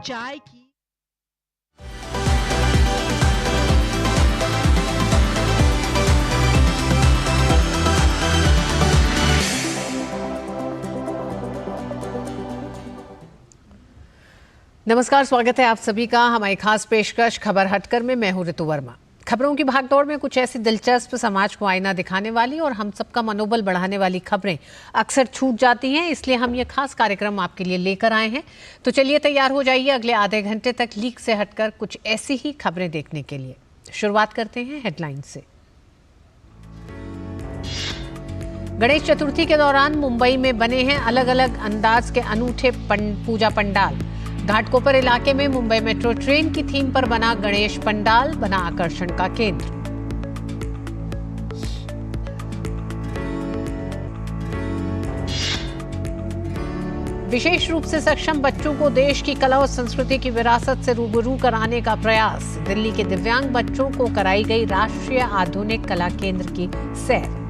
चाय की। नमस्कार, स्वागत है आप सभी का हमारी खास पेशकश खबर हटकर में। मैं हूं ऋतु वर्मा। खबरों की भागदौड़ में कुछ ऐसी दिलचस्प, समाज को आईना दिखाने वाली और हम सबका मनोबल बढ़ाने वाली खबरें अक्सर छूट जाती हैं, इसलिए हम ये खास कार्यक्रम आपके लिए लेकर आए हैं। तो चलिए तैयार हो जाइए अगले आधे घंटे तक लीक से हटकर कुछ ऐसी ही खबरें देखने के लिए। शुरुआत करते हैं हेडलाइन से। गणेश चतुर्थी के दौरान मुंबई में बने हैं अलग अलग अंदाज के अनूठे पूजा पंडाल। घाटकोपर इलाके में मुंबई मेट्रो ट्रेन की थीम पर बना गणेश पंडाल बना आकर्षण का केंद्र। विशेष रूप से सक्षम बच्चों को देश की कला और संस्कृति की विरासत से रूबरू कराने का प्रयास। दिल्ली के दिव्यांग बच्चों को कराई गई राष्ट्रीय आधुनिक कला केंद्र की सैर।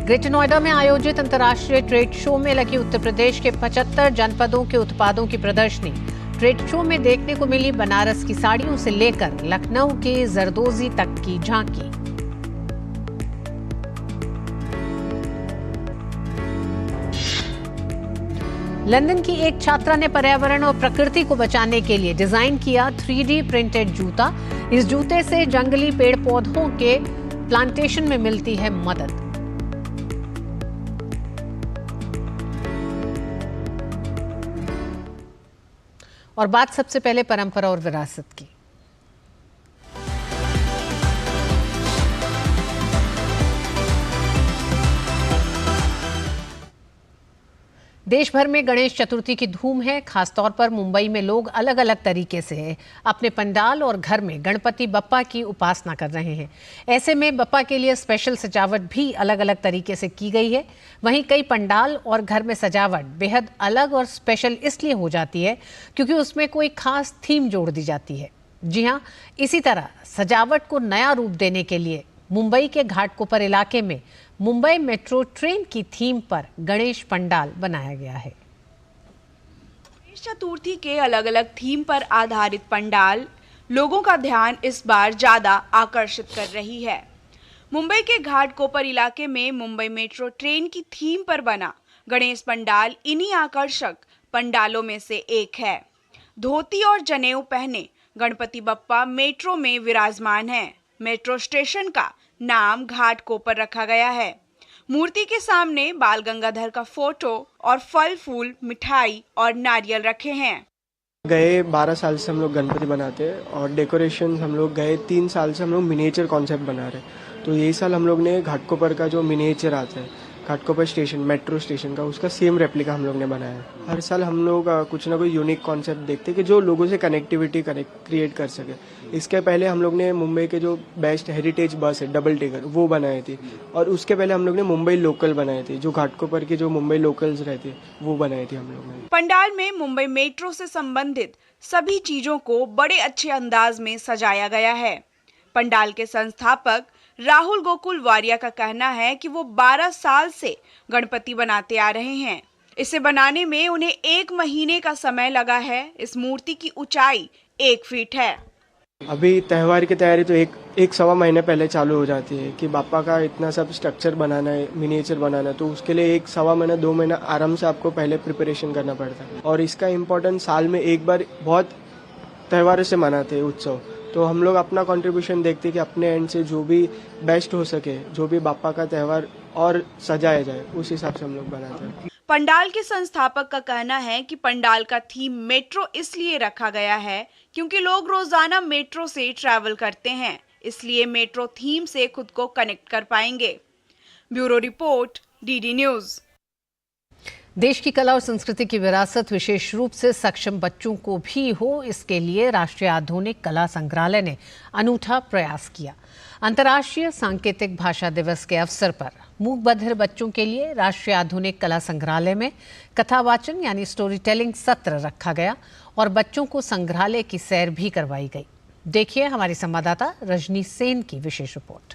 ग्रेटर नोएडा में आयोजित अंतर्राष्ट्रीय ट्रेड शो में लगी उत्तर प्रदेश के 75 जनपदों के उत्पादों की प्रदर्शनी। ट्रेड शो में देखने को मिली बनारस की साड़ियों से लेकर लखनऊ के जरदोजी तक की झांकी। लंदन की एक छात्रा ने पर्यावरण और प्रकृति को बचाने के लिए डिजाइन किया 3D प्रिंटेड जूता। इस जूते से जंगली पेड़ पौधों के प्लांटेशन में मिलती है मदद। और बात सबसे पहले परंपरा और विरासत की। देश भर में गणेश चतुर्थी की धूम है। खासतौर पर मुंबई में लोग अलग अलग तरीके से अपने पंडाल और घर में गणपति बप्पा की उपासना कर रहे हैं। ऐसे में बप्पा के लिए स्पेशल सजावट भी अलग अलग तरीके से की गई है। वहीं कई पंडाल और घर में सजावट बेहद अलग और स्पेशल इसलिए हो जाती है क्योंकि उसमें कोई खास थीम जोड़ दी जाती है। जी हाँ, इसी तरह सजावट को नया रूप देने के लिए मुंबई के घाटकोपर इलाके में मुंबई मेट्रो ट्रेन की थीम पर गणेश पंडाल बनाया गया है। गणेश चतुर्थी के अलग अलग थीम पर आधारित पंडाल लोगों का ध्यान इस बार ज्यादा आकर्षित कर रही है। मुंबई के घाटकोपर इलाके में मुंबई मेट्रो ट्रेन की थीम पर बना गणेश पंडाल इन्हीं आकर्षक पंडालों में से एक है। धोती और जनेऊ पहने गणपति बप्पा मेट्रो में विराजमान है। मेट्रो स्टेशन का नाम घाटकोपर रखा गया है। मूर्ति के सामने बाल गंगाधर का फोटो और फल फूल, मिठाई और नारियल रखे हैं। गए 12 साल से हम लोग गणपति बनाते हैं और डेकोरेशन हम लोग गए 3 साल से हम लोग मिनिएचर कॉन्सेप्ट बना रहे हैं। तो यही साल हम लोग ने घाटकोपर का जो मिनिएचर आता है घाटकोपर स्टेशन मेट्रो स्टेशन का, उसका सेम रेप्लिका हम लोग ने बनाया है। हर साल हम लोग कुछ ना कोई यूनिक कॉन्सेप्ट देखते हैं कि जो लोगों से कनेक्टिविटी क्रिएट कर सके। इसके पहले हम लोग ने मुंबई के जो बेस्ट हेरिटेज बस है डबल डेकर वो बनाई थी और उसके पहले हम लोग ने मुंबई लोकल बनाई थी। जो घाटकोपर की जो मुंबई लोकल्स रहती है वो बनाई थी हम लोग ने। पंडाल में मुंबई मेट्रो से संबंधित सभी चीजों को बड़े अच्छे अंदाज में सजाया गया है। पंडाल के संस्थापक राहुल गोकुल वारिया का कहना है कि वो 12 साल से गणपति बनाते आ रहे हैं। इसे बनाने में उन्हें 1 महीने का समय लगा है। इस मूर्ति की ऊंचाई 1 फीट है। अभी त्यौहार की तैयारी तो एक सवा महीने पहले चालू हो जाती है कि बापा का इतना सब स्ट्रक्चर बनाना है, मिनिएचर बनाना है, तो उसके लिए 1 सवा महीना 2 महीना आराम से आपको पहले प्रिपरेशन करना पड़ता है। और इसका इम्पोर्टेंस साल में एक बार बहुत त्योहारों से मनाते हैं उत्सव। तो हम लोग अपना कंट्रीब्यूशन देखते हैं कि अपने एंड से जो भी बेस्ट हो सके, जो भी बापा का त्यौहार और सजाया जाए, उस हिसाब से हम लोग बनाते हैं। पंडाल के संस्थापक का कहना है कि पंडाल का थीम मेट्रो इसलिए रखा गया है क्योंकि लोग रोजाना मेट्रो से ट्रैवल करते हैं, इसलिए मेट्रो थीम से खुद को कनेक्ट कर पाएंगे। Bureau report, DD news. देश की कला और संस्कृति की विरासत विशेष रूप से सक्षम बच्चों को भी हो, इसके लिए राष्ट्रीय आधुनिक कला संग्रहालय ने अनूठा प्रयास किया। अंतर्राष्ट्रीय सांकेतिक भाषा दिवस के अवसर पर मूक बधिर बच्चों के लिए राष्ट्रीय आधुनिक कला संग्रहालय में कथावाचन यानी स्टोरी टेलिंग सत्र रखा गया और बच्चों को संग्रहालय की सैर भी करवाई गई। देखिए हमारी संवाददाता रजनी सेन की विशेष रिपोर्ट।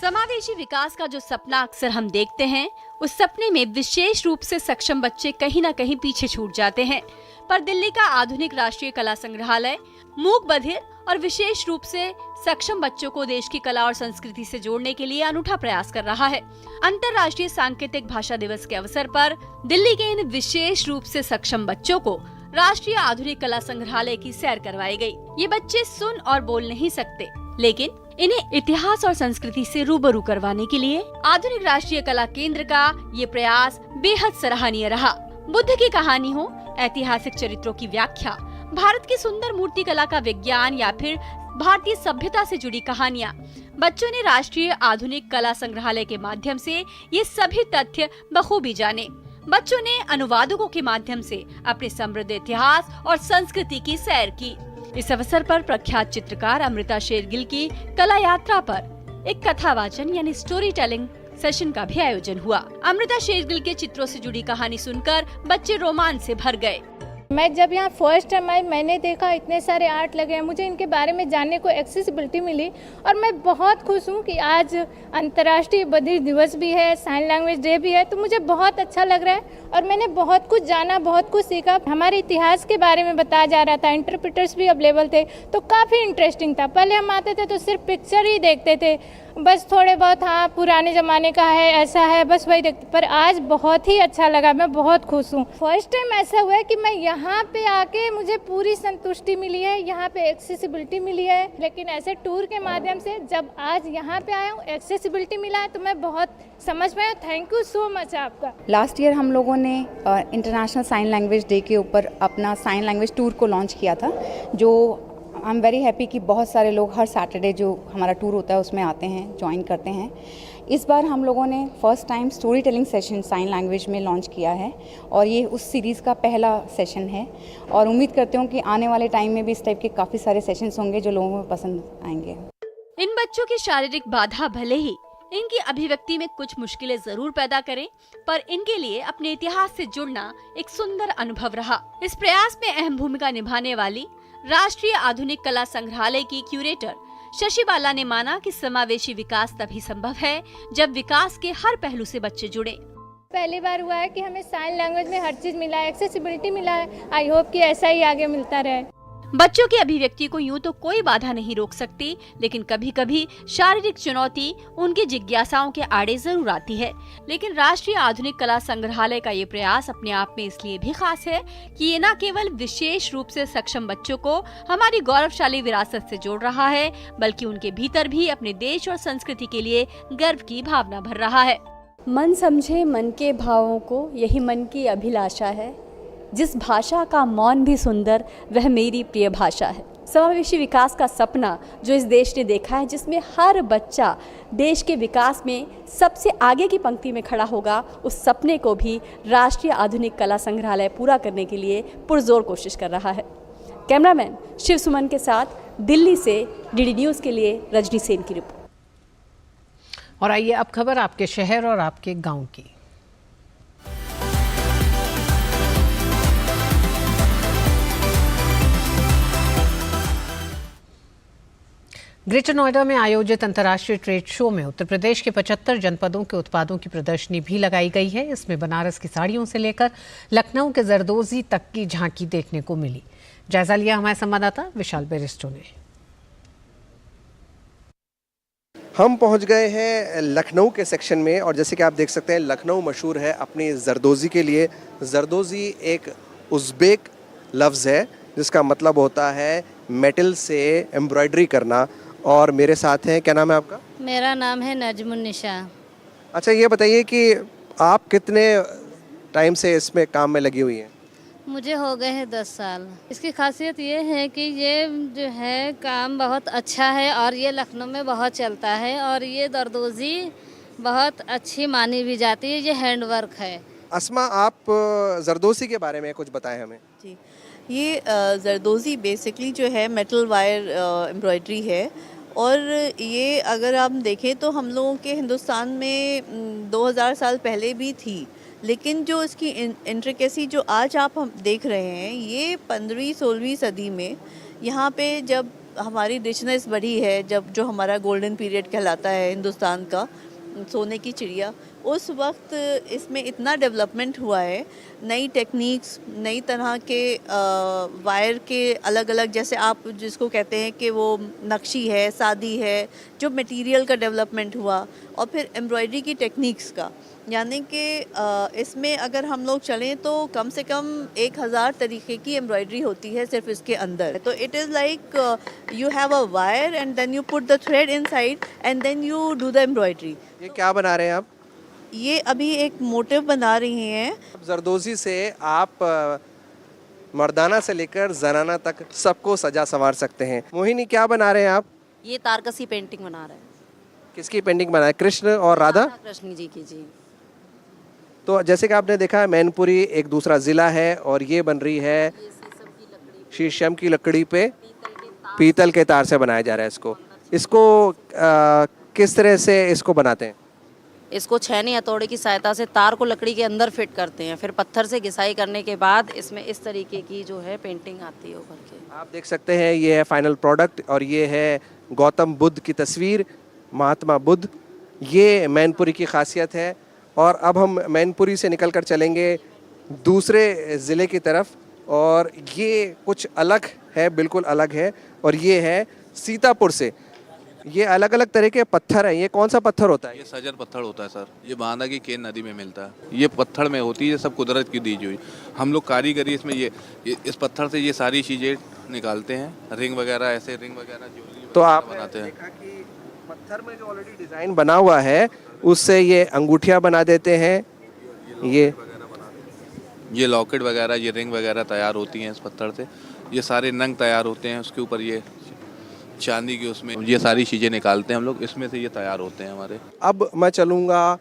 समावेशी विकास का जो सपना अक्सर हम देखते हैं, उस सपने में विशेष रूप से सक्षम बच्चे कहीं न कहीं पीछे छूट जाते हैं। पर दिल्ली का आधुनिक राष्ट्रीय कला संग्रहालय मूक बधिर और विशेष रूप से सक्षम बच्चों को देश की कला और संस्कृति से जोड़ने के लिए अनूठा प्रयास कर रहा है। अंतर्राष्ट्रीय सांकेतिक भाषा दिवस के अवसर पर दिल्ली के इन विशेष रूप से सक्षम बच्चों को राष्ट्रीय आधुनिक कला संग्रहालय की सैर करवाई गई। ये बच्चे सुन और बोल नहीं सकते, लेकिन इन्हें इतिहास और संस्कृति से रूबरू करवाने के लिए आधुनिक राष्ट्रीय कला केंद्र का ये प्रयास बेहद सराहनीय रहा। बुद्ध की कहानी हो, ऐतिहासिक चरित्रों की व्याख्या, भारत की सुंदर मूर्ति कला का विज्ञान या फिर भारतीय सभ्यता से जुड़ी कहानियाँ, बच्चों ने राष्ट्रीय आधुनिक कला संग्रहालय के माध्यम से ये सभी तथ्य बखूबी जाने। बच्चों ने अनुवादकों के माध्यम से अपने समृद्ध इतिहास और संस्कृति की सैर की। इस अवसर पर प्रख्यात चित्रकार अमृता शेरगिल की कला यात्रा पर एक कथा वाचन यानी स्टोरी टेलिंग सेशन का भी आयोजन हुआ। अमृता शेरगिल के चित्रों से जुड़ी कहानी सुनकर बच्चे रोमांच से भर गए। मैं जब यहाँ फर्स्ट टाइम आई, मैंने देखा इतने सारे आर्ट लगे हैं, मुझे इनके बारे में जानने को एक्सेसिबिलिटी मिली और मैं बहुत खुश हूँ कि आज अंतर्राष्ट्रीय बधिर दिवस भी है, साइन लैंग्वेज डे भी है, तो मुझे बहुत अच्छा लग रहा है और मैंने बहुत कुछ जाना, बहुत कुछ सीखा। हमारे इतिहास के बारे में बताया जा रहा था, इंटरप्रेटर्स भी अवेलेबल थे, तो काफ़ी इंटरेस्टिंग था। पहले हम आते थे तो सिर्फ पिक्चर ही देखते थे, बस थोड़े बहुत हाँ पुराने ज़माने का है, ऐसा है, बस वही देखते। पर आज बहुत ही अच्छा लगा, मैं बहुत खुश हूँ। फर्स्ट टाइम ऐसा हुआ है कि मैं यहाँ पे आके मुझे पूरी संतुष्टि मिली है, यहाँ पे एक्सेसिबिलिटी मिली है। लेकिन ऐसे टूर के माध्यम से जब आज यहाँ पे आया हूँ, एक्सेसिबिलिटी मिला है, तो मैं बहुत समझ में आया। थैंक यू सो मच आपका। लास्ट ईयर हम लोगों ने इंटरनेशनल साइन लैंग्वेज डे के ऊपर अपना साइन लैंग्वेज टूर को लॉन्च किया था, जो आई एम वेरी हैप्पी कि बहुत सारे लोग हर सैटरडे जो हमारा टूर होता है उसमें आते हैं, ज्वाइन करते हैं। इस बार हम लोगों ने first time story telling session sign language में लॉन्च किया है और ये उस सीरीज़ का पहला सेशन है और उम्मीद करते हूँ कि आने वाले टाइम में भी इस टाइप के काफ़ी सारे सेशंस होंगे जो लोगों को पसंद आएंगे। इन बच्चों की शारीरिक बाधा भले ही इनकी अभिव्यक्ति में कुछ मुश्किलें जरूर पैदा करें, पर इनके लिए अपने इतिहास से जुड़ना एक सुंदर अनुभव रहा। इस प्रयास में अहम भूमिका निभाने वाली राष्ट्रीय आधुनिक कला संग्रहालय की क्यूरेटर शशि बाला ने माना कि समावेशी विकास तभी संभव है जब विकास के हर पहलू से बच्चे जुड़े। पहली बार हुआ है कि हमें साइन लैंग्वेज में हर चीज़ मिला है, एक्सेसिबिलिटी मिला है। आई होप कि ऐसा ही आगे मिलता रहे। बच्चों की अभिव्यक्ति को यूं तो कोई बाधा नहीं रोक सकती, लेकिन कभी कभी शारीरिक चुनौती उनकी जिज्ञासाओं के आड़े जरूर आती है। लेकिन राष्ट्रीय आधुनिक कला संग्रहालय का ये प्रयास अपने आप में इसलिए भी खास है कि ये न केवल विशेष रूप से सक्षम बच्चों को हमारी गौरवशाली विरासत से जोड़ रहा है, बल्कि उनके भीतर भी अपने देश और संस्कृति के लिए गर्व की भावना भर रहा है। मन समझे मन के भावों को, यही मन की अभिलाषा है। जिस भाषा का मौन भी सुंदर, वह मेरी प्रिय भाषा है। समावेशी विकास का सपना जो इस देश ने देखा है, जिसमें हर बच्चा देश के विकास में सबसे आगे की पंक्ति में खड़ा होगा, उस सपने को भी राष्ट्रीय आधुनिक कला संग्रहालय पूरा करने के लिए पुरजोर कोशिश कर रहा है। कैमरामैन शिव सुमन के साथ दिल्ली से डीडी न्यूज़ के लिए रजनी सेन की रिपोर्ट। और आइए अब खबर आपके शहर और आपके गांव की। ग्रेटर नोएडा में आयोजित अंतर्राष्ट्रीय ट्रेड शो में उत्तर प्रदेश के 75 जनपदों के उत्पादों की प्रदर्शनी भी लगाई गई है। इसमें बनारस की साड़ियों से लेकर लखनऊ के जरदोजी तक की झांकी देखने को मिली। जायजा लिया हमारे संवाददाता विशाल बेरिस्टो ने। हम पहुंच गए हैं लखनऊ के सेक्शन में और जैसे कि आप देख सकते हैं, लखनऊ मशहूर है अपनी जरदोजी के लिए। जरदोजी एक उज़्बेक लफ्ज़ है जिसका मतलब होता है मेटल से एम्ब्रॉयडरी करना। और मेरे साथ हैं, क्या नाम है आपका? मेरा नाम है नजमुन्निशा। अच्छा, ये बताइए कि आप कितने टाइम से इसमें काम में लगी हुई हैं? मुझे हो गए हैं 10 साल। इसकी खासियत ये है कि ये जो है काम बहुत अच्छा है और ये लखनऊ में बहुत चलता है और ये दरदोजी बहुत अच्छी मानी भी जाती है। ये हैंडवर्क है। अस्मा, आप जरदोजी के बारे में कुछ बताएं हमें। जी, ये जरदोजी बेसिकली जो है मेटल वायर एम्ब्रॉयडरी है और ये अगर आप देखें तो हम लोगों के हिंदुस्तान में 2000 साल पहले भी थी, लेकिन जो इसकी इंट्रिकेसी जो आज आप हम देख रहे हैं, ये 15वीं 16वीं सदी में यहाँ पे जब हमारी रिचनेस बढ़ी है, जब जो हमारा गोल्डन पीरियड कहलाता है हिंदुस्तान का, सोने की चिड़िया, उस वक्त इसमें इतना डेवलपमेंट हुआ है, नई टेक्निक्स, नई तरह के वायर के अलग अलग, जैसे आप जिसको कहते हैं कि वो नक्शी है, सादी है, जो मटेरियल का डेवलपमेंट हुआ, और फिर एम्ब्रॉयडरी की टेक्निक्स का, यानी कि इसमें अगर हम लोग चलें तो कम से कम 1000 तरीके की एम्ब्रॉयडरी होती है सिर्फ इसके अंदर। तो it is like you have a wire and then you put the thread inside and then you do the embroidery. ये क्या बना रहे हैं आप? ये अभी एक मोटिव बना रही हैं। जरदोजी से आप मर्दाना से लेकर जनाना तक सबको सजा संवार सकते हैं। मोहिनी, क्या बना रहे हैं आप? ये तारकसी पेंटिंग बना रहे हैं। किसकी पेंटिंग बना है? कृष्ण और राधा कृष्ण जी की। जी। तो जैसे कि आपने देखा, मैनपुरी एक दूसरा ज़िला है और ये बन रही है शीशम की लकड़ी पे पीतल के तार से बनाया जा रहा है। इसको किस तरह से इसको बनाते हैं? इसको छेनी हथौड़े की सहायता से तार को लकड़ी के अंदर फिट करते हैं, फिर पत्थर से घिसाई करने के बाद इसमें इस तरीके की जो है पेंटिंग आती है उभर के। आप देख सकते हैं ये है फाइनल प्रोडक्ट और ये है गौतम बुद्ध की तस्वीर, महात्मा बुद्ध। ये मैनपुरी की खासियत है। और अब हम मैनपुरी से निकल कर चलेंगे दूसरे ज़िले की तरफ, और ये कुछ अलग है, बिल्कुल अलग है, और ये है सीतापुर से। ये अलग अलग तरह के पत्थर हैं। ये कौन सा पत्थर होता है? ये सजर पत्थर होता है सर। ये बांदा की केन नदी में मिलता है। ये पत्थर में होती है, सब कुदरत की दी हुई। हम लोग कारीगरी इसमें ये इस पत्थर से ये सारी चीज़ें निकालते हैं, रिंग वगैरह, ऐसे रिंग वगैरह जो तो आप बनाते हैं। पत्थर में जो ऑलरेडी डिज़ाइन बना हुआ है उससे ये अंगूठियाँ बना देते हैं। ये लॉकेट वगैरह, ये रिंग वगैरह तैयार होती हैं इस पत्थर से। ये सारे नंग तैयार होते हैं, उसके ऊपर ये चांदी की, उसमें ये सारी चीज़ें निकालते हैं हम लोग, इसमें से ये तैयार होते हैं हमारे। अब मैं चलूँगा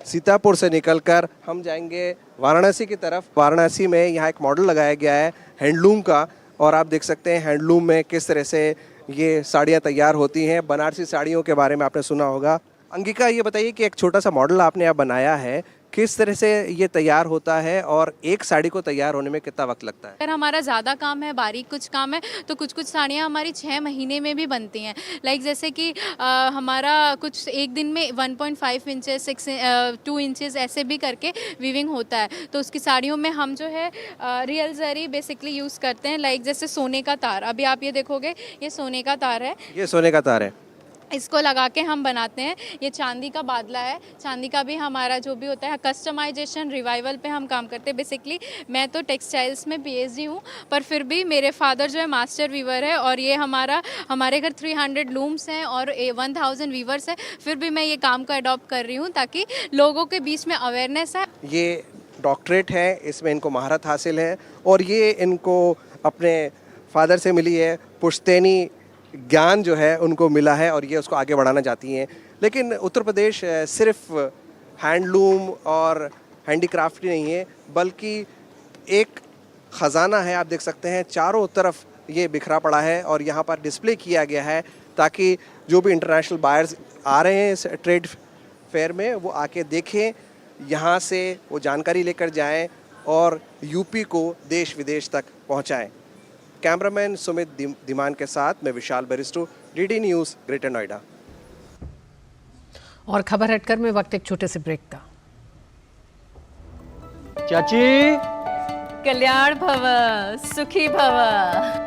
सीतापुर से निकलकर हम जाएंगे वाराणसी की तरफ। वाराणसी में यहाँ एक मॉडल लगाया गया है हैंडलूम का, और आप देख सकते हैं हैंडलूम में किस तरह से ये साड़ियाँ तैयार होती हैं। बनारसी साड़ियों के बारे में आपने सुना होगा। अंगिका, ये बताइए कि एक छोटा सा मॉडल आपने यहाँ बनाया है, किस तरह से ये तैयार होता है और एक साड़ी को तैयार होने में कितना वक्त लगता है? अगर हमारा ज़्यादा काम है, बारीक कुछ काम है, तो कुछ कुछ साड़ियाँ हमारी 6 महीने में भी बनती हैं। लाइक जैसे कि हमारा कुछ एक दिन में 1.5 इंचेस 2 इंचेस ऐसे भी करके वीविंग होता है। तो उसकी साड़ियों में हम जो है रियल जरी बेसिकली यूज़ करते हैं। लाइक जैसे सोने का तार, अभी आप ये देखोगे ये सोने का तार है। ये सोने का तार है, इसको लगा के हम बनाते हैं। ये चांदी का बादला है, चांदी का भी हमारा जो भी होता है कस्टमाइजेशन रिवाइवल पे हम काम करते हैं। बेसिकली मैं तो टेक्सटाइल्स में PhD हूँ, पर फिर भी मेरे फादर जो है मास्टर वीवर है, और ये हमारे घर 300 लूम्स हैं और 1000 वीवर्स हैं। फिर भी मैं ये काम को अडॉप्ट कर रही हूँ ताकि लोगों के बीच में अवेयरनेस है। ये डॉक्टरेट है, इसमें इनको महारत हासिल है और ये इनको अपने फादर से मिली है। पुश्तैनी ज्ञान जो है उनको मिला है और ये उसको आगे बढ़ाना चाहती हैं। लेकिन उत्तर प्रदेश सिर्फ हैंडलूम और हैंडीक्राफ्ट ही नहीं है, बल्कि एक ख़जाना है। आप देख सकते हैं चारों तरफ ये बिखरा पड़ा है और यहाँ पर डिस्प्ले किया गया है ताकि जो भी इंटरनेशनल बायर्स आ रहे हैं इस ट्रेड फेयर में वो आके देखें, यहाँ से वो जानकारी लेकर जाएं और यूपी को देश विदेश तक पहुँचाएँ। कैमरामैन सुमित धीमान के साथ मैं विशाल Bairstow, DD news, greater Noida. और खबर हटकर में वक्त एक छोटे से ब्रेक का। चाची, कल्याण भव, सुखी भव,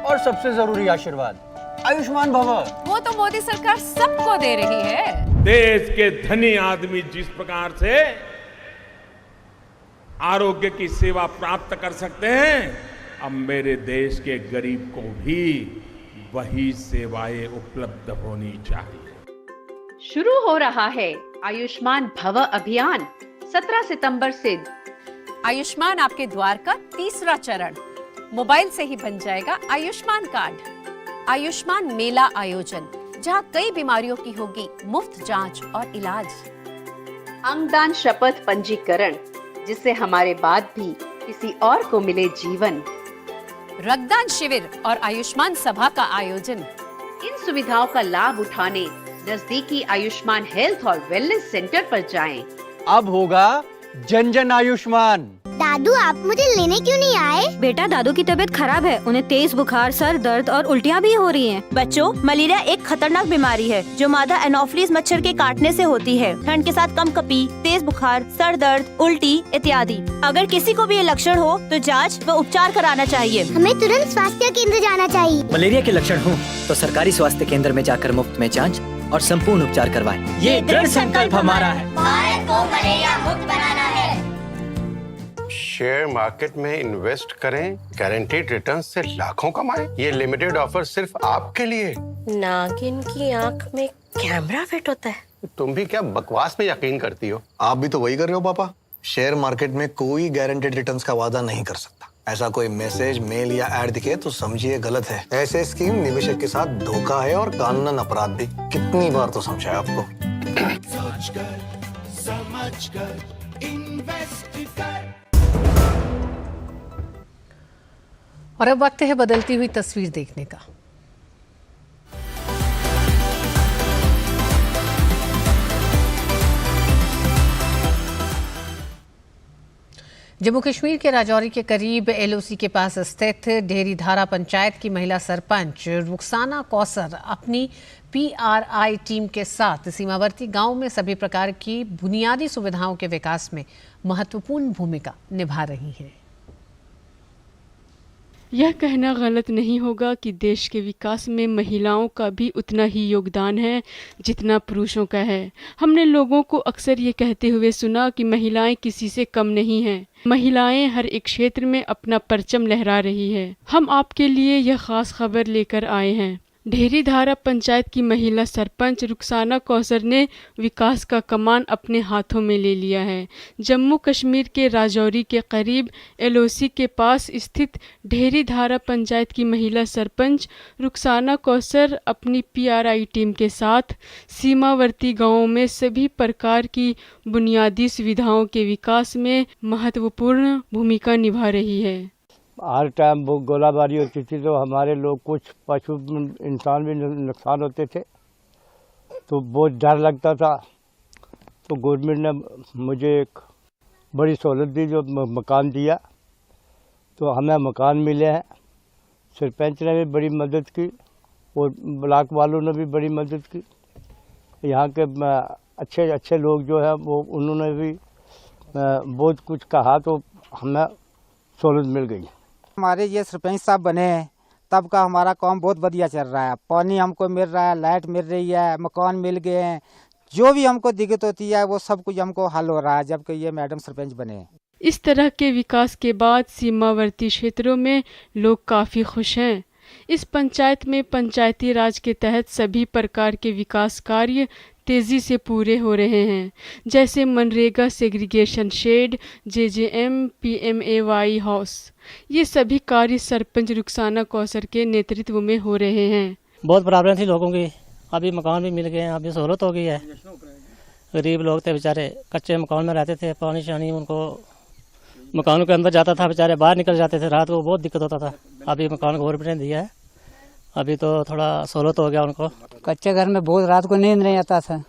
और सबसे जरूरी आशीर्वाद आयुष्मान भव। वो तो मोदी सरकार सबको दे रही है। देश के धनी आदमी जिस प्रकार से आरोग्य की सेवा प्राप्त कर सकते हैं, अब मेरे देश के गरीब को भी वही सेवाएं उपलब्ध होनी चाहिए। शुरू हो रहा है आयुष्मान भव अभियान 17 सितंबर से। आयुष्मान आपके द्वार का तीसरा चरण। मोबाइल से ही बन जाएगा आयुष्मान कार्ड। आयुष्मान मेला आयोजन, जहां कई बीमारियों की होगी मुफ्त जांच और इलाज। अंगदान शपथ पंजीकरण, जिससे हमारे बाद भी किसी और को मिले जीवन। रक्तदान शिविर और आयुष्मान सभा का आयोजन। इन सुविधाओं का लाभ उठाने नजदीकी आयुष्मान हेल्थ और वेलनेस सेंटर पर जाएं। अब होगा जन जन आयुष्मान। दादू आप मुझे लेने क्यों नहीं आए? बेटा दादू की तबीयत खराब है, उन्हें तेज बुखार, सर दर्द और उल्टियाँ भी हो रही हैं। बच्चों, मलेरिया एक खतरनाक बीमारी है जो मादा एनोफिलीज मच्छर के काटने से होती है। ठंड के साथ कंपकपी, तेज बुखार, सर दर्द, उल्टी इत्यादि। अगर किसी को भी ये लक्षण हो तो जांच व उपचार कराना चाहिए। हमें तुरंत स्वास्थ्य केंद्र जाना चाहिए। मलेरिया के लक्षण हो तो सरकारी स्वास्थ्य केंद्र में जाकर मुफ्त में जांच और संपूर्ण उपचार करवाएं। ये दृढ़ संकल्प हमारा है। भारत को मलेरिया मुक्त बनाना है। शेयर मार्केट में इन्वेस्ट करें, गारंटीड रिटर्न से लाखों कमाएं। ये लिमिटेड ऑफर सिर्फ आपके लिए। नागिन की आंख में कैमरा फिट होता है। तुम भी क्या बकवास में यकीन करती हो? आप भी तो वही कर रहे हो पापा। शेयर मार्केट में कोई गारंटीड रिटर्न्स का वादा नहीं कर सकता। ऐसा कोई मैसेज, मेल या ऐड दिखे तो समझिए गलत है। ऐसे स्कीम निवेशक के साथ धोखा है और कानूनन अपराध भी। कितनी बार तो समझाया आपको। समझकर इन्वेस्ट कर। और अब वक्त है बदलती हुई तस्वीर देखने का। जम्मू कश्मीर के राजौरी के करीब एलओसी के पास स्थित ढेरी धारा पंचायत की महिला सरपंच रुखसाना कौसर अपनी पीआरआई टीम के साथ सीमावर्ती गांव में सभी प्रकार की बुनियादी सुविधाओं के विकास में महत्वपूर्ण भूमिका निभा रही हैं। यह कहना गलत नहीं होगा कि देश के विकास में महिलाओं का भी उतना ही योगदान है जितना पुरुषों का है। हमने लोगों को अक्सर ये कहते हुए सुना कि महिलाएं किसी से कम नहीं हैं। महिलाएं हर एक क्षेत्र में अपना परचम लहरा रही है। हम आपके लिए यह खास खबर लेकर आए हैं। ढेरी धारा पंचायत की महिला सरपंच रुखसाना कौसर ने विकास का कमान अपने हाथों में ले लिया है। जम्मू कश्मीर के राजौरी के करीब एलओसी के पास स्थित ढेरी धारा पंचायत की महिला सरपंच रुखसाना कौसर अपनी पीआरआई टीम के साथ सीमावर्ती गांवों में सभी प्रकार की बुनियादी सुविधाओं के विकास में महत्वपूर्ण भूमिका निभा रही है। हर टाइम वो गोलाबारी होती थी तो हमारे लोग कुछ पशु इंसान भी नुकसान होते थे, तो बहुत डर लगता था। तो गवर्नमेंट ने मुझे एक बड़ी सहूलत दी, जो मकान दिया, तो हमें मकान मिले हैं। सरपंच ने भी बड़ी मदद की और ब्लॉक वालों ने भी बड़ी मदद की। यहाँ के अच्छे अच्छे लोग जो है वो उन्होंने भी बहुत कुछ कहा, तो हमें सहूलत मिल गई। हमारे ये सरपंच साहब बने हैं तब का हमारा काम बहुत बढ़िया चल रहा है। पानी हमको मिल रहा है, लाइट मिल रही है, मकान मिल गए हैं। जो भी हमको दिक्कत होती है वो सब कुछ हमको हल हो रहा है जबकि ये मैडम सरपंच बने हैं। इस तरह के विकास के बाद सीमावर्ती क्षेत्रों में लोग काफ़ी खुश हैं। इस पंचायत में पंचायती राज के तहत सभी प्रकार के विकास कार्य तेजी से पूरे हो रहे हैं, जैसे मनरेगा segregation shed, JJM, PMAY house. ये सभी कार्य सरपंच रुखसाना कौसर के नेतृत्व में हो रहे हैं। बहुत प्रॉब्लम थी लोगों की, अभी मकान भी मिल गए हैं, अभी सहूलत हो गई है। गरीब लोग थे बेचारे, कच्चे मकान में रहते थे, पानी शानी उनको मकानों के अंदर जाता था, बेचारे बाहर निकल जाते थे, रात को बहुत दिक्कत होता था। अभी मकान गवर्नमेंट ने दिया है, अभी तो थोड़ा सहूलत हो गया उनको। कच्चे घर में बहुत रात को नींद नहीं आता था,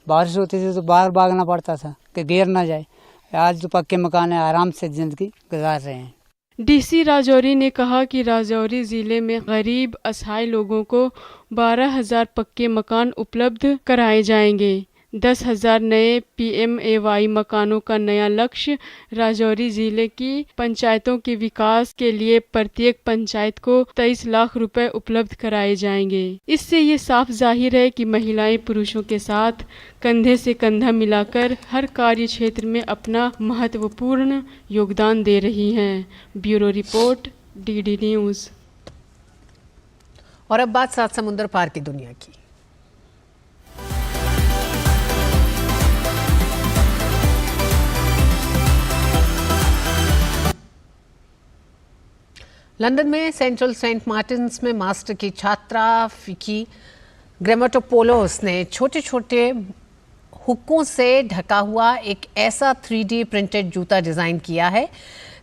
बारिश होती थी तो बाहर भागना पड़ता था कि गिर ना जाए। आज तो पक्के मकान है, आराम से जिंदगी गुजार रहे हैं। डीसी राजौरी ने कहा कि राजौरी जिले में गरीब असहाय लोगों को 12,000 पक्के मकान उपलब्ध कराए जाएंगे। 10,000 नए पीएमएवाई मकानों का नया लक्ष्य राजौरी जिले की पंचायतों के विकास के लिए प्रत्येक पंचायत को 23 लाख रुपए उपलब्ध कराए जाएंगे। इससे ये साफ जाहिर है कि महिलाएं पुरुषों के साथ कंधे से कंधा मिलाकर हर कार्य क्षेत्र में अपना महत्वपूर्ण योगदान दे रही हैं। Bureau report, DD news. और अब बात 7 समुंदर पार की दुनिया की। लंदन में सेंट्रल सेंट मार्टिन्स में मास्टर की छात्रा फिकी ग्रेमेटोपोलोस ने छोटे छोटे हुक्कों से ढका हुआ एक ऐसा 3D प्रिंटेड जूता डिज़ाइन किया है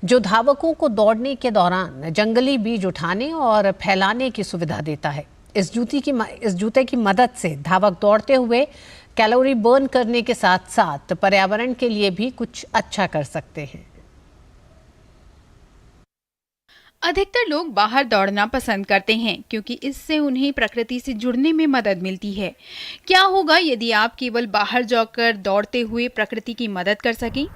जो धावकों को दौड़ने के दौरान जंगली बीज उठाने और फैलाने की सुविधा देता है। इस जूते की मदद से धावक दौड़ते हुए कैलोरी बर्न करने के साथ साथ पर्यावरण के लिए भी कुछ अच्छा कर सकते हैं। अधिकतर लोग बाहर दौड़ना पसंद करते हैं क्योंकि इससे उन्हें प्रकृति से जुड़ने में मदद मिलती है। क्या होगा यदि आप केवल बाहर जाकर दौड़ते हुए प्रकृति की मदद कर सकें?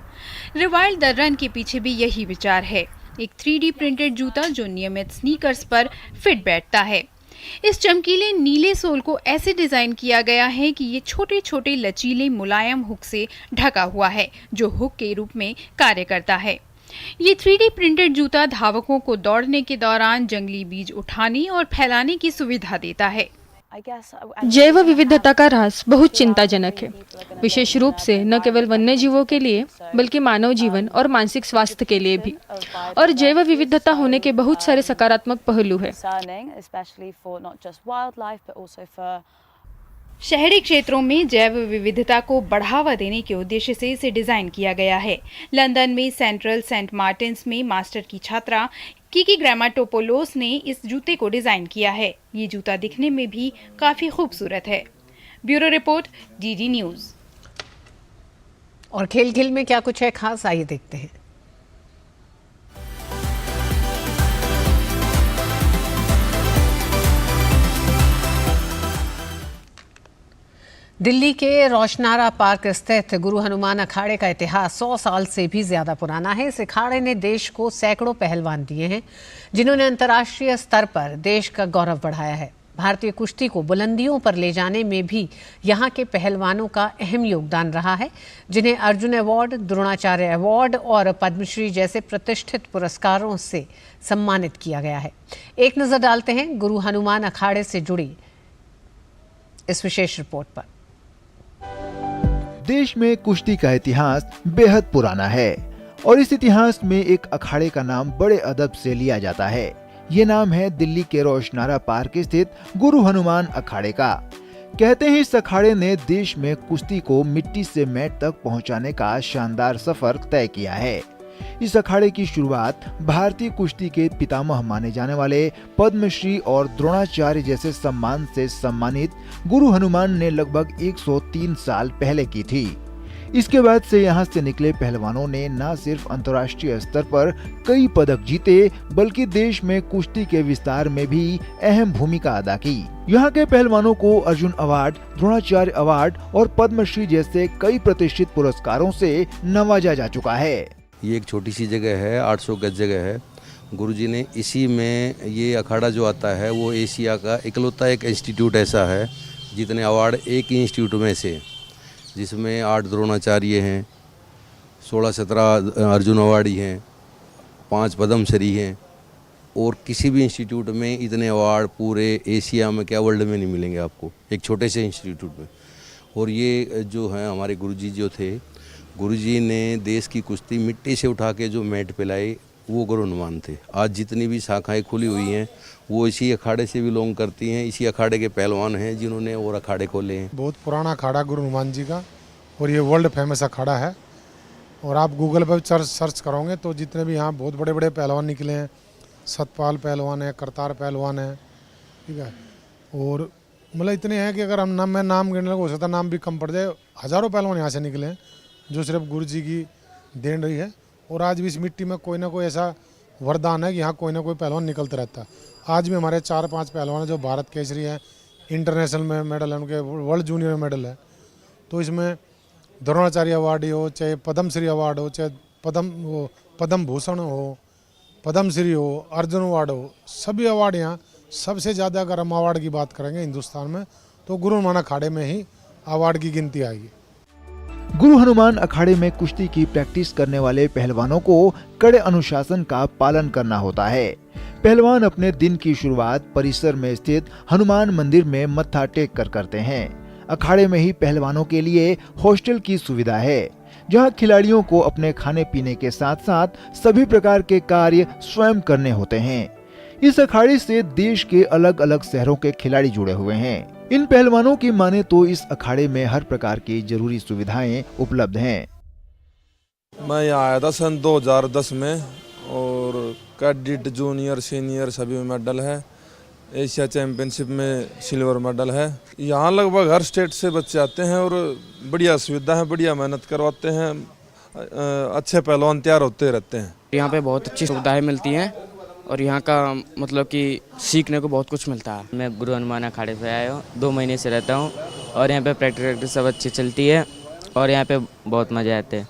रिवाइल्ड द रन के पीछे भी यही विचार है। एक 3D प्रिंटेड जूता जो नियमित स्नीकर्स पर फिट बैठता है। इस चमकीले नीले सोल को ऐसे डिजाइन किया गया है कि ये छोटे छोटे लचीले मुलायम हुक से ढका हुआ है जो हुक के रूप में कार्य करता है। ये 3D प्रिंटेड जूता धावकों को दौड़ने के दौरान जंगली बीज उठाने और फैलाने की सुविधा देता है। जैव विविधता का ह्रास बहुत चिंताजनक है, विशेष रूप से न केवल वन्य जीवों के लिए बल्कि मानव जीवन और मानसिक स्वास्थ्य के लिए भी। और जैव विविधता होने के बहुत सारे सकारात्मक पहलू हैं। शहरी क्षेत्रों में जैव विविधता को बढ़ावा देने के उद्देश्य से इसे डिजाइन किया गया है। लंदन में सेंट्रल सेंट मार्टिन्स में मास्टर की छात्रा किकी ग्रामाटोपोलोस ने इस जूते को डिजाइन किया है। ये जूता दिखने में भी काफी खूबसूरत है। Bureau report, DD news. और खेल खेल में क्या कुछ है खास, आइए देखते हैं। दिल्ली के रोशनारा पार्क स्थित गुरु हनुमान अखाड़े का इतिहास 100 साल से भी ज्यादा पुराना है। इस अखाड़े ने देश को सैकड़ों पहलवान दिए हैं जिन्होंने अंतर्राष्ट्रीय स्तर पर देश का गौरव बढ़ाया है। भारतीय कुश्ती को बुलंदियों पर ले जाने में भी यहाँ के पहलवानों का अहम योगदान रहा है, जिन्हें अर्जुन अवार्ड, द्रोणाचार्य अवार्ड और पद्मश्री जैसे प्रतिष्ठित पुरस्कारों से सम्मानित किया गया है। एक नजर डालते हैं गुरु हनुमान अखाड़े से जुड़ी इस विशेष रिपोर्ट पर। देश में कुश्ती का इतिहास बेहद पुराना है और इस इतिहास में एक अखाड़े का नाम बड़े अदब से लिया जाता है। ये नाम है दिल्ली के रोशनारा पार्क स्थित गुरु हनुमान अखाड़े का। कहते हैं इस अखाड़े ने देश में कुश्ती को मिट्टी से मैट तक पहुंचाने का शानदार सफर तय किया है। इस अखाड़े की शुरुआत भारतीय कुश्ती के पितामह माने जाने वाले पद्मश्री और द्रोणाचार्य जैसे सम्मान से सम्मानित गुरु हनुमान ने लगभग 103 साल पहले की थी। इसके बाद से यहाँ से निकले पहलवानों ने न सिर्फ अंतर्राष्ट्रीय स्तर पर कई पदक जीते बल्कि देश में कुश्ती के विस्तार में भी अहम भूमिका अदा की। यहाँ के पहलवानों को अर्जुन अवार्ड, द्रोणाचार्य अवार्ड और पद्मश्री जैसे कई प्रतिष्ठित पुरस्कारों से नवाजा जा चुका है। ये एक छोटी सी जगह है, 800 गज जगह है। गुरुजी ने इसी में ये अखाड़ा जो आता है वो एशिया का इकलौता एक इंस्टीट्यूट ऐसा है जितने अवार्ड एक ही इंस्टीट्यूट में से, जिसमें 8 द्रोणाचार्य हैं, 16-17 अर्जुन अवार्डी हैं, 5 पद्मश्री हैं और किसी भी इंस्टीट्यूट में इतने अवार्ड पूरे एशिया में क्या वर्ल्ड में नहीं मिलेंगे आपको, एक छोटे से इंस्टीट्यूट में। और ये जो है हमारे गुरुजी जो थे, गुरुजी ने देश की कुश्ती मिट्टी से उठा के जो मैट पिलाई वो गुरु हनुमान थे। आज जितनी भी शाखाएं खुली हुई हैं वो इसी अखाड़े से बिलोंग करती हैं। इसी अखाड़े के पहलवान हैं जिन्होंने और अखाड़े खोले हैं। बहुत पुराना अखाड़ा गुरु हनुमान जी का और ये वर्ल्ड फेमस अखाड़ा है। और आप गूगल पर सर्च करोगे तो जितने भी यहाँ बहुत बड़े बड़े पहलवान निकले हैं, सतपाल पहलवान है, करतार पहलवान है, ठीक है। और मतलब इतने हैं कि अगर हम मैं नाम गिनने हो सकता नाम भी कम पड़ जाए। हज़ारों पहलवान यहाँ से निकले हैं जो सिर्फ गुरु जी की देन रही है। और आज भी इस मिट्टी में कोई ना कोई ऐसा वरदान है कि यहाँ कोई ना कोई पहलवान निकलता रहता है। आज भी हमारे 4-5 पहलवान जो भारत केसरी हैं, इंटरनेशनल में मेडल है, उनके वर्ल्ड जूनियर में मेडल है। तो इसमें द्रोणाचार्य अवार्ड हो, चाहे पद्मश्री अवार्ड हो, चाहे पद्म भूषण हो, पद्मश्री हो, अर्जुन अवार्ड हो, सभी अवार्ड यहाँ सबसे ज़्यादा अगर हम अवार्ड की बात करेंगे हिंदुस्तान में तो गुरु हनुमान अखाड़े में ही अवार्ड की गिनती आएगी। गुरु हनुमान अखाड़े में कुश्ती की प्रैक्टिस करने वाले पहलवानों को कड़े अनुशासन का पालन करना होता है। पहलवान अपने दिन की शुरुआत परिसर में स्थित हनुमान मंदिर में मत्था टेक कर करते हैं। अखाड़े में ही पहलवानों के लिए हॉस्टल की सुविधा है, जहां खिलाड़ियों को अपने खाने पीने के साथ साथ सभी प्रकार के कार्य स्वयं करने होते हैं। इस अखाड़े से देश के अलग अलग शहरों के खिलाड़ी जुड़े हुए हैं। इन पहलवानों की माने तो इस अखाड़े में हर प्रकार की जरूरी सुविधाएं उपलब्ध हैं। मैं यहाँ आया था सन 2010 में और कैडेट, जूनियर, सीनियर सभी में मेडल है। एशिया चैंपियनशिप में सिल्वर मेडल है। यहाँ लगभग हर स्टेट से बच्चे आते हैं और बढ़िया सुविधा है, बढ़िया मेहनत करवाते हैं, अच्छे पहलवान तैयार होते रहते हैं। यहाँ पे बहुत अच्छी सुविधाएं मिलती हैं और यहाँ का मतलब कि सीखने को बहुत कुछ मिलता है। मैं गुरु हनुमान अखाड़े पे आया हूँ, 2 महीने से रहता हूँ और यहाँ पे प्रैक्टिस सब अच्छी चलती है और यहाँ पे बहुत मज़ा आते हैं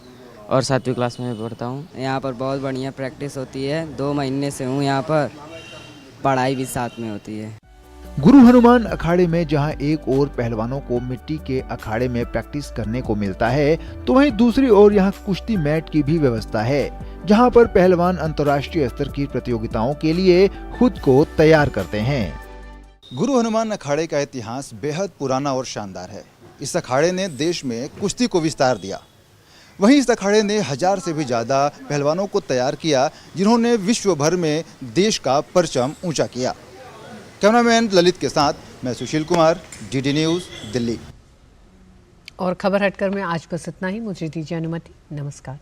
और 7वीं क्लास में पढ़ता हूँ। यहाँ पर बहुत बढ़िया प्रैक्टिस होती है, 2 महीने से हूँ यहाँ पर, पढ़ाई भी साथ में होती है। गुरु हनुमान अखाड़े में जहां एक ओर पहलवानों को मिट्टी के अखाड़े में प्रैक्टिस करने को मिलता है, तो वहीं दूसरी ओर यहां कुश्ती मैट की भी व्यवस्था है, जहां पर पहलवान अंतर्राष्ट्रीय स्तर की प्रतियोगिताओं के लिए खुद को तैयार करते हैं। गुरु हनुमान अखाड़े का इतिहास बेहद पुराना और शानदार है। इस अखाड़े ने देश में कुश्ती को विस्तार दिया। वहीं इस अखाड़े ने 1000 से भी ज्यादा पहलवानों को तैयार किया, जिन्होंने विश्व भर में देश का परचम ऊंचा किया। कैमरामैन ललित के साथ मैं सुशील कुमार, डीडी न्यूज़, दिल्ली। और खबर हटकर में आज बस इतना ही। मुझे दीजिए अनुमति। नमस्कार।